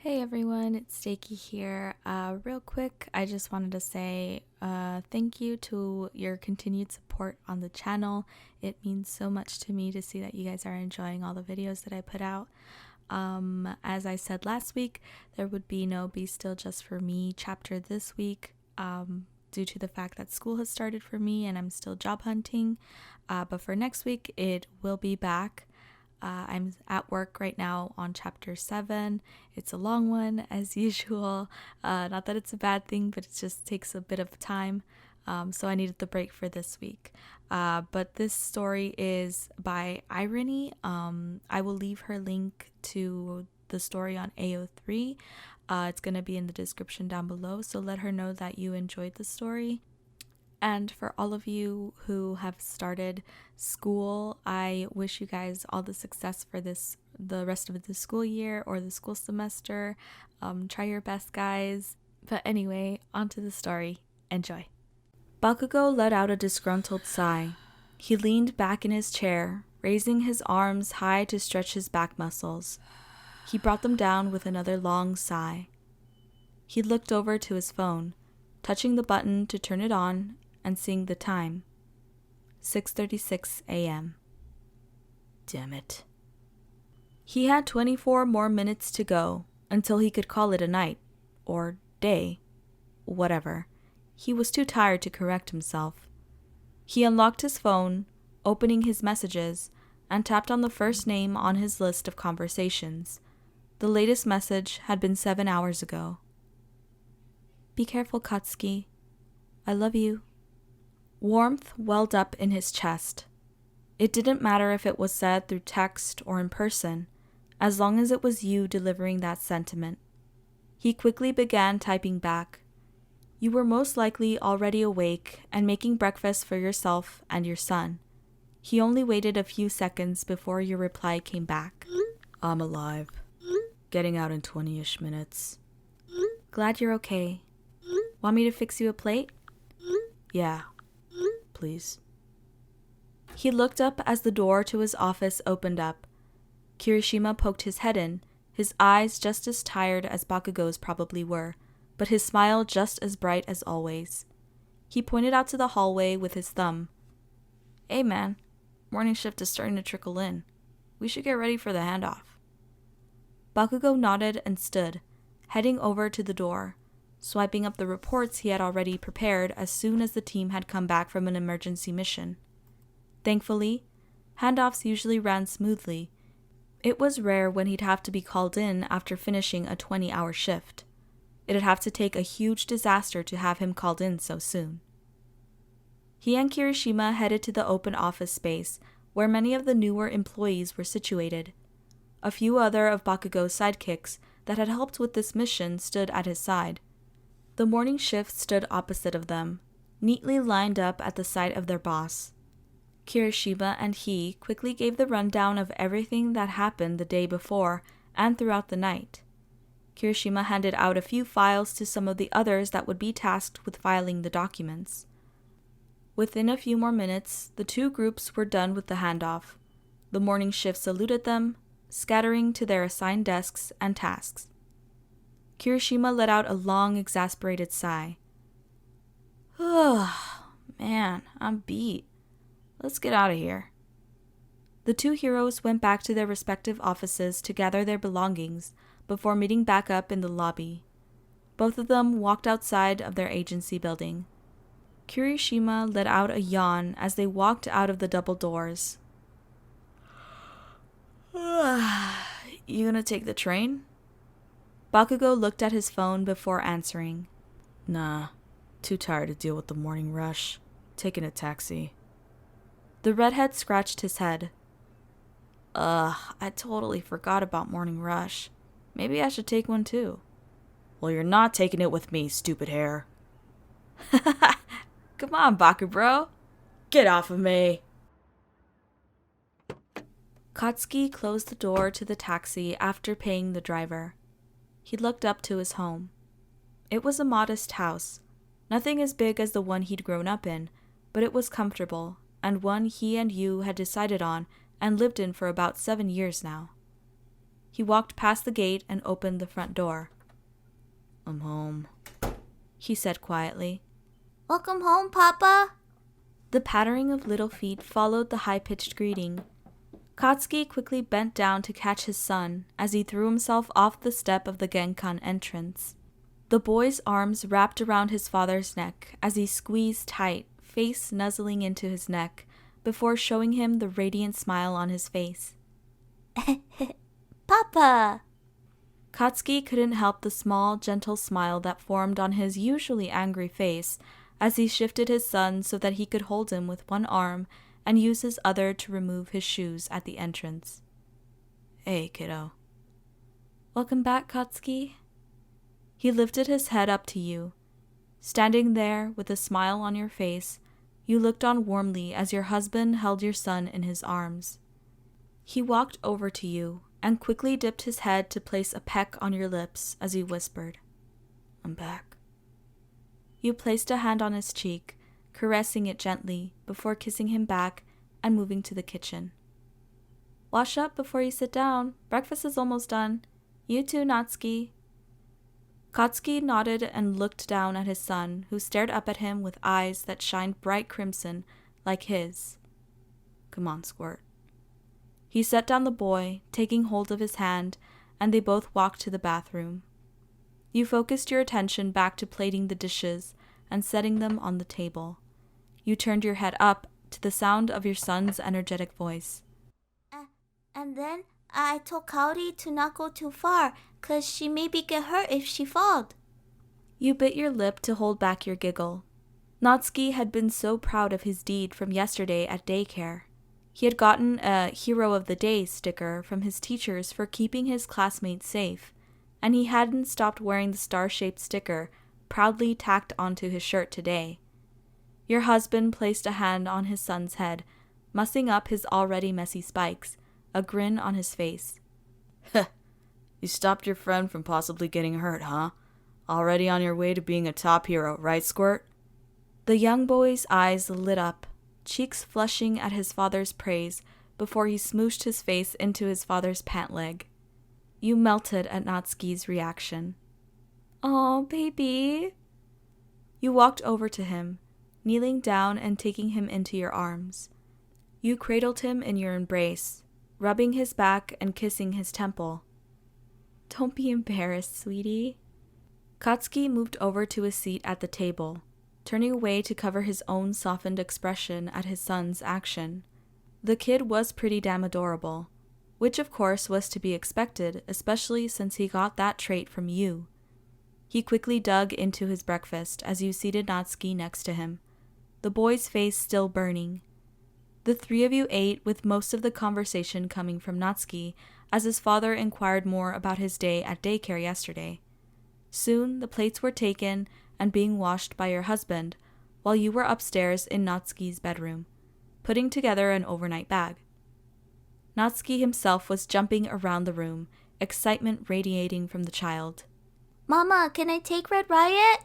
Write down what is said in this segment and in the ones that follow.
Hey everyone, it's Steaky here. Real quick, I just wanted to say thank you to your continued support on the channel. It means so much to me to see that you guys are enjoying all the videos that I put out. As I said last week, there would be no Be Still Just For Me chapter this week due to the fact that school has started for me and I'm still job hunting. But for next week, it will be back. I'm at work right now on chapter 7. It's a long one as usual. Not that it's a bad thing, but it just takes a bit of time. So I needed the break for this week. But this story is by EyeRinnie. I will leave her link to the story on AO3. It's going to be in the description down below. So let her know that you enjoyed the story. And for all of you who have started school, I wish you guys all the success for the rest of the school year or the school semester. Try your best, guys. But anyway, on to the story. Enjoy. Bakugou let out a disgruntled sigh. He leaned back in his chair, raising his arms high to stretch his back muscles. He brought them down with another long sigh. He looked over to his phone, touching the button to turn it on and seeing the time. 6:36 a.m. Damn it. He had 24 more minutes to go until he could call it a night, or day, whatever. He was too tired to correct himself. He unlocked his phone, opening his messages, and tapped on the first name on his list of conversations. The latest message had been 7 hours ago. Be careful, Katsuki. I love you. Warmth welled up in his chest. It didn't matter if it was said through text or in person, as long as it was you delivering that sentiment. He quickly began typing back. You were most likely already awake and making breakfast for yourself and your son. He only waited a few seconds before your reply came back. I'm alive. Getting out in 20-ish minutes. Glad you're okay. Want me to fix you a plate? Yeah. Please. He looked up as the door to his office opened up. Kirishima poked his head in, his eyes just as tired as Bakugou's probably were, but his smile just as bright as always. He pointed out to the hallway with his thumb. Hey man, morning shift is starting to trickle in. We should get ready for the handoff. Bakugou nodded and stood, heading over to the door, swiping up the reports he had already prepared as soon as the team had come back from an emergency mission. Thankfully, handoffs usually ran smoothly. It was rare when he'd have to be called in after finishing a 20-hour shift. It'd have to take a huge disaster to have him called in so soon. He and Kirishima headed to the open office space, where many of the newer employees were situated. A few other of Bakugou's sidekicks that had helped with this mission stood at his side. The morning shift stood opposite of them, neatly lined up at the side of their boss. Kirishima and he quickly gave the rundown of everything that happened the day before and throughout the night. Kirishima handed out a few files to some of the others that would be tasked with filing the documents. Within a few more minutes, the two groups were done with the handoff. The morning shift saluted them, scattering to their assigned desks and tasks. Kirishima let out a long, exasperated sigh. Ugh, man, I'm beat. Let's get out of here. The two heroes went back to their respective offices to gather their belongings before meeting back up in the lobby. Both of them walked outside of their agency building. Kirishima let out a yawn as they walked out of the double doors. You gonna take the train? Bakugou looked at his phone before answering. Nah, too tired to deal with the morning rush. Taking a taxi. The redhead scratched his head. I totally forgot about morning rush. Maybe I should take one too. Well, you're not taking it with me, stupid hair. Come on, Baku bro. Get off of me. Katsuki closed the door to the taxi after paying the driver. He looked up to his home. It was a modest house, nothing as big as the one he'd grown up in, but it was comfortable, and one he and Yu had decided on and lived in for about 7 years now. He walked past the gate and opened the front door. "I'm home," he said quietly. "Welcome home, Papa." The pattering of little feet followed the high-pitched greeting. Katsuki quickly bent down to catch his son as he threw himself off the step of the Genkan entrance. The boy's arms wrapped around his father's neck as he squeezed tight, face nuzzling into his neck, before showing him the radiant smile on his face. "Papa." Katsuki couldn't help the small, gentle smile that formed on his usually angry face as he shifted his son so that he could hold him with one arm and use his other to remove his shoes at the entrance. "Hey, kiddo." "Welcome back, Katsuki." He lifted his head up to you. Standing there with a smile on your face, you looked on warmly as your husband held your son in his arms. He walked over to you and quickly dipped his head to place a peck on your lips as he whispered, "I'm back." You placed a hand on his cheek, caressing it gently before kissing him back and moving to the kitchen. "Wash up before you sit down. Breakfast is almost done. You too, Natsuki." Katsuki nodded and looked down at his son, who stared up at him with eyes that shined bright crimson like his. "Come on, Squirt." He set down the boy, taking hold of his hand, and they both walked to the bathroom. You focused your attention back to plating the dishes and setting them on the table. You turned your head up to the sound of your son's energetic voice. And then I told Kaori to not go too far, 'cause she maybe get hurt if she falled." You bit your lip to hold back your giggle. Natsuki had been so proud of his deed from yesterday at daycare. He had gotten a Hero of the Day sticker from his teachers for keeping his classmates safe, and he hadn't stopped wearing the star-shaped sticker proudly tacked onto his shirt today. Your husband placed a hand on his son's head, mussing up his already messy spikes, a grin on his face. "You stopped your friend from possibly getting hurt, huh? Already on your way to being a top hero, right, Squirt?" The young boy's eyes lit up, cheeks flushing at his father's praise before he smooshed his face into his father's pant leg. You melted at Natsuki's reaction. "Aw, baby." You walked over to him, kneeling down and taking him into your arms. You cradled him in your embrace, rubbing his back and kissing his temple. "Don't be embarrassed, sweetie." Katsuki moved over to his seat at the table, turning away to cover his own softened expression at his son's action. The kid was pretty damn adorable, which of course was to be expected, especially since he got that trait from you. He quickly dug into his breakfast as you seated Natsuki next to him, the boy's face still burning. The three of you ate, with most of the conversation coming from Natsuki as his father inquired more about his day at daycare yesterday. Soon the plates were taken and being washed by your husband, while you were upstairs in Natsuki's bedroom, putting together an overnight bag. Natsuki himself was jumping around the room, excitement radiating from the child. "Mama, can I take Red Riot?"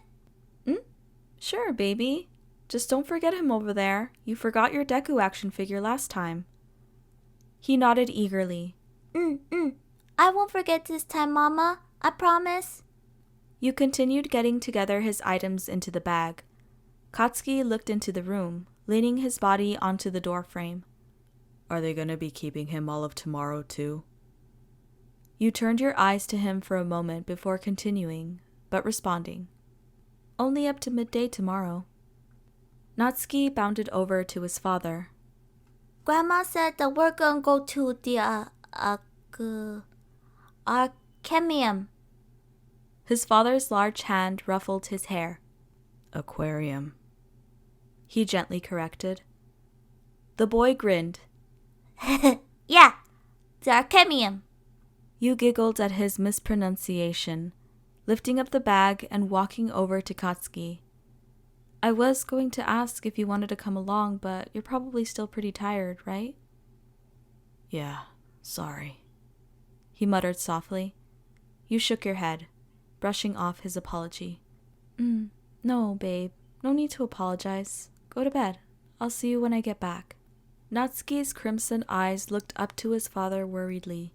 "Sure, baby. Just don't forget him over there. You forgot your Deku action figure last time." He nodded eagerly. I won't forget this time, Mama. I promise." You continued getting together his items into the bag. Katsuki looked into the room, leaning his body onto the doorframe. "Are they going to be keeping him all of tomorrow, too?" You turned your eyes to him for a moment before continuing, but responding, "Only up to midday tomorrow." Natsuki bounded over to his father. "Grandma said that we're gonna go to the, aquarium." His father's large hand ruffled his hair. "Aquarium," he gently corrected. The boy grinned. "Yeah, the aquarium." You giggled at his mispronunciation, lifting up the bag and walking over to Katsuki. "I was going to ask if you wanted to come along, but you're probably still pretty tired, right?" "Yeah, sorry," he muttered softly. You shook your head, brushing off his apology. No, babe. No need to apologize. Go to bed. I'll see you when I get back." Natsuki's crimson eyes looked up to his father worriedly.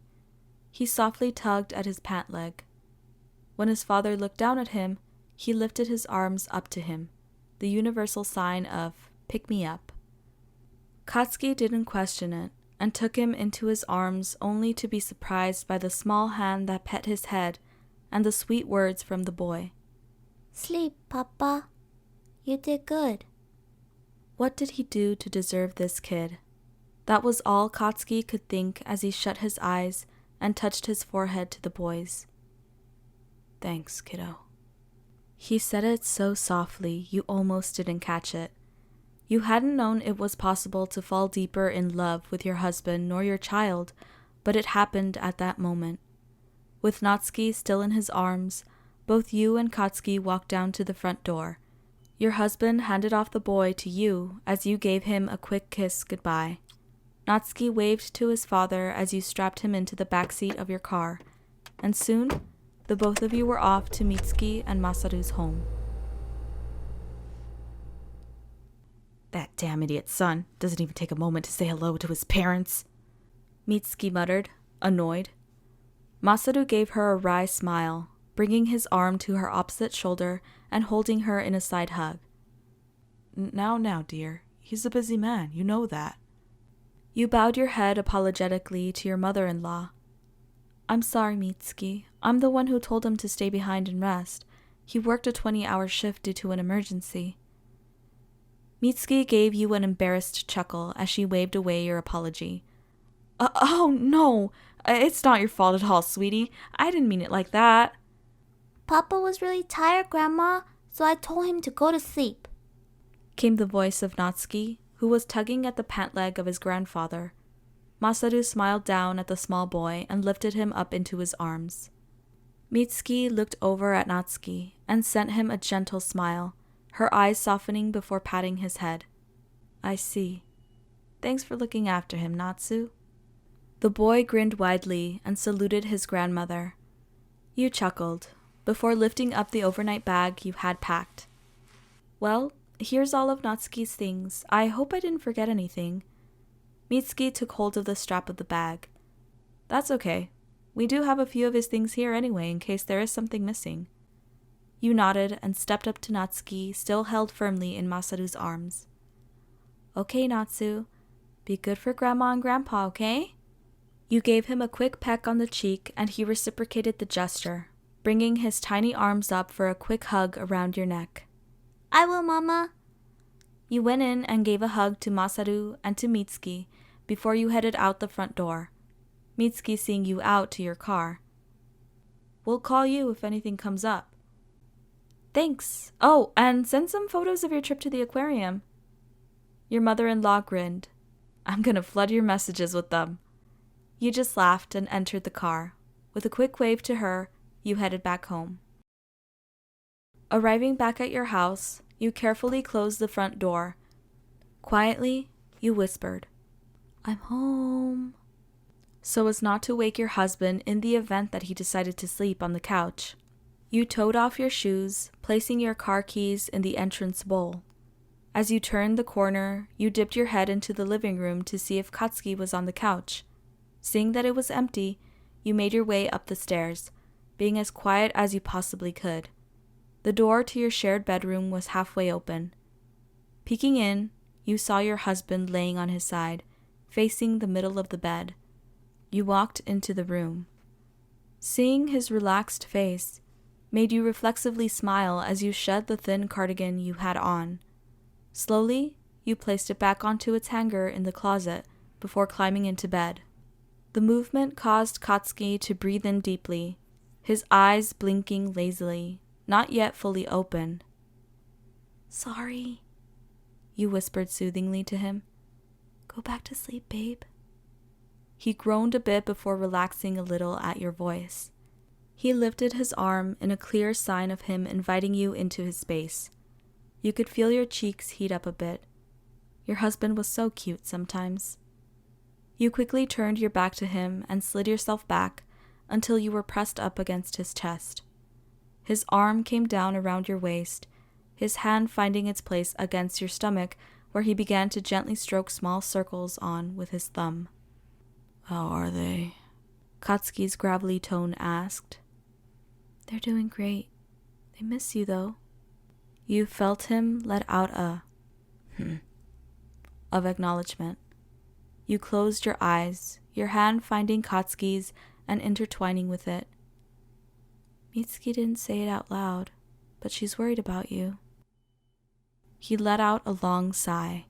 He softly tugged at his pant leg. When his father looked down at him, he lifted his arms up to him, the universal sign of pick me up. Katsuki didn't question it and took him into his arms only to be surprised by the small hand that pet his head and the sweet words from the boy. Sleep, Papa. You did good. What did he do to deserve this kid? That was all Katsuki could think as he shut his eyes and touched his forehead to the boy's. Thanks, kiddo. He said it so softly you almost didn't catch it. You hadn't known it was possible to fall deeper in love with your husband nor your child, but it happened at that moment. With Natsuki still in his arms, both you and Katsuki walked down to the front door. Your husband handed off the boy to you as you gave him a quick kiss goodbye. Natsuki waved to his father as you strapped him into the back seat of your car, and soon the both of you were off to Mitsuki and Masaru's home. That damn idiot son doesn't even take a moment to say hello to his parents, Mitsuki muttered, annoyed. Masaru gave her a wry smile, bringing his arm to her opposite shoulder and holding her in a side hug. Now, dear. He's a busy man, you know that. You bowed your head apologetically to your mother-in-law. I'm sorry, Mitsuki. I'm the one who told him to stay behind and rest. He worked a 20-hour shift due to an emergency. Mitsuki gave you an embarrassed chuckle as she waved away your apology. Oh, no. It's not your fault at all, sweetie. I didn't mean it like that. Papa was really tired, Grandma, so I told him to go to sleep, came the voice of Natsuki, who was tugging at the pant leg of his grandfather. Masaru smiled down at the small boy and lifted him up into his arms. Mitsuki looked over at Natsuki and sent him a gentle smile, her eyes softening before patting his head. I see. Thanks for looking after him, Natsu. The boy grinned widely and saluted his grandmother. You chuckled, before lifting up the overnight bag you had packed. Well, here's all of Natsuki's things. I hope I didn't forget anything. Mitsuki took hold of the strap of the bag. That's okay. We do have a few of his things here anyway in case there is something missing. You nodded and stepped up to Natsuki, still held firmly in Masaru's arms. Okay, Natsu. Be good for Grandma and Grandpa, okay? You gave him a quick peck on the cheek and he reciprocated the gesture, bringing his tiny arms up for a quick hug around your neck. I will, Mama. You went in and gave a hug to Masaru and to Mitsuki before you headed out the front door, Mitsuki seeing you out to your car. We'll call you if anything comes up. Thanks. Oh, and send some photos of your trip to the aquarium. Your mother-in-law grinned. I'm gonna flood your messages with them. You just laughed and entered the car. With a quick wave to her, you headed back home. Arriving back at your house, you carefully closed the front door. Quietly, you whispered, I'm home, so as not to wake your husband in the event that he decided to sleep on the couch. You toed off your shoes, placing your car keys in the entrance bowl. As you turned the corner, you dipped your head into the living room to see if Katsuki was on the couch. Seeing that it was empty, you made your way up the stairs, being as quiet as you possibly could. The door to your shared bedroom was halfway open. Peeking in, you saw your husband laying on his side, facing the middle of the bed. You walked into the room. Seeing his relaxed face made you reflexively smile as you shed the thin cardigan you had on. Slowly, you placed it back onto its hanger in the closet before climbing into bed. The movement caused Katsuki to breathe in deeply, his eyes blinking lazily, not yet fully open. Sorry, you whispered soothingly to him. Go back to sleep, babe. He groaned a bit before relaxing a little at your voice. He lifted his arm in a clear sign of him inviting you into his space. You could feel your cheeks heat up a bit. Your husband was so cute sometimes. You quickly turned your back to him and slid yourself back until you were pressed up against his chest. His arm came down around your waist, his hand finding its place against your stomach where he began to gently stroke small circles on with his thumb. How are they? Katsuki's gravelly tone asked. They're doing great. They miss you, though. You felt him let out a of acknowledgement. You closed your eyes, your hand finding Katsuki's and intertwining with it. Mitsuki didn't say it out loud, but she's worried about you. He let out a long sigh.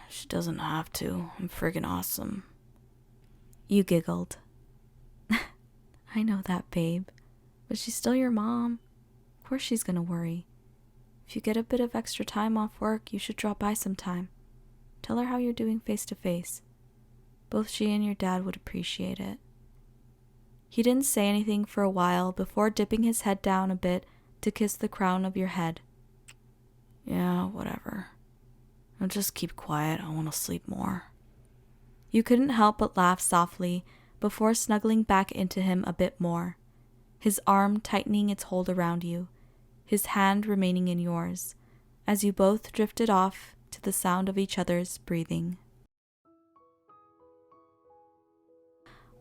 She doesn't have to. I'm friggin' awesome. You giggled. I know that, babe. But she's still your mom. Of course she's gonna worry. If you get a bit of extra time off work, you should drop by sometime. Tell her how you're doing face to face. Both she and your dad would appreciate it. He didn't say anything for a while before dipping his head down a bit to kiss the crown of your head. Yeah, whatever. I'll just keep quiet. I want to sleep more. You couldn't help but laugh softly before snuggling back into him a bit more, his arm tightening its hold around you, his hand remaining in yours, as you both drifted off to the sound of each other's breathing.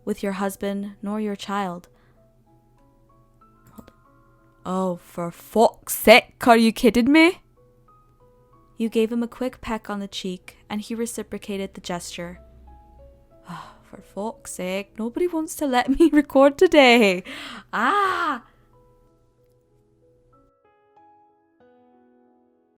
With your husband nor your child. Oh, for fuck's sake, are you kidding me? You gave him a quick peck on the cheek, and he reciprocated the gesture. Oh, for fuck's sake, nobody wants to let me record today. Ah!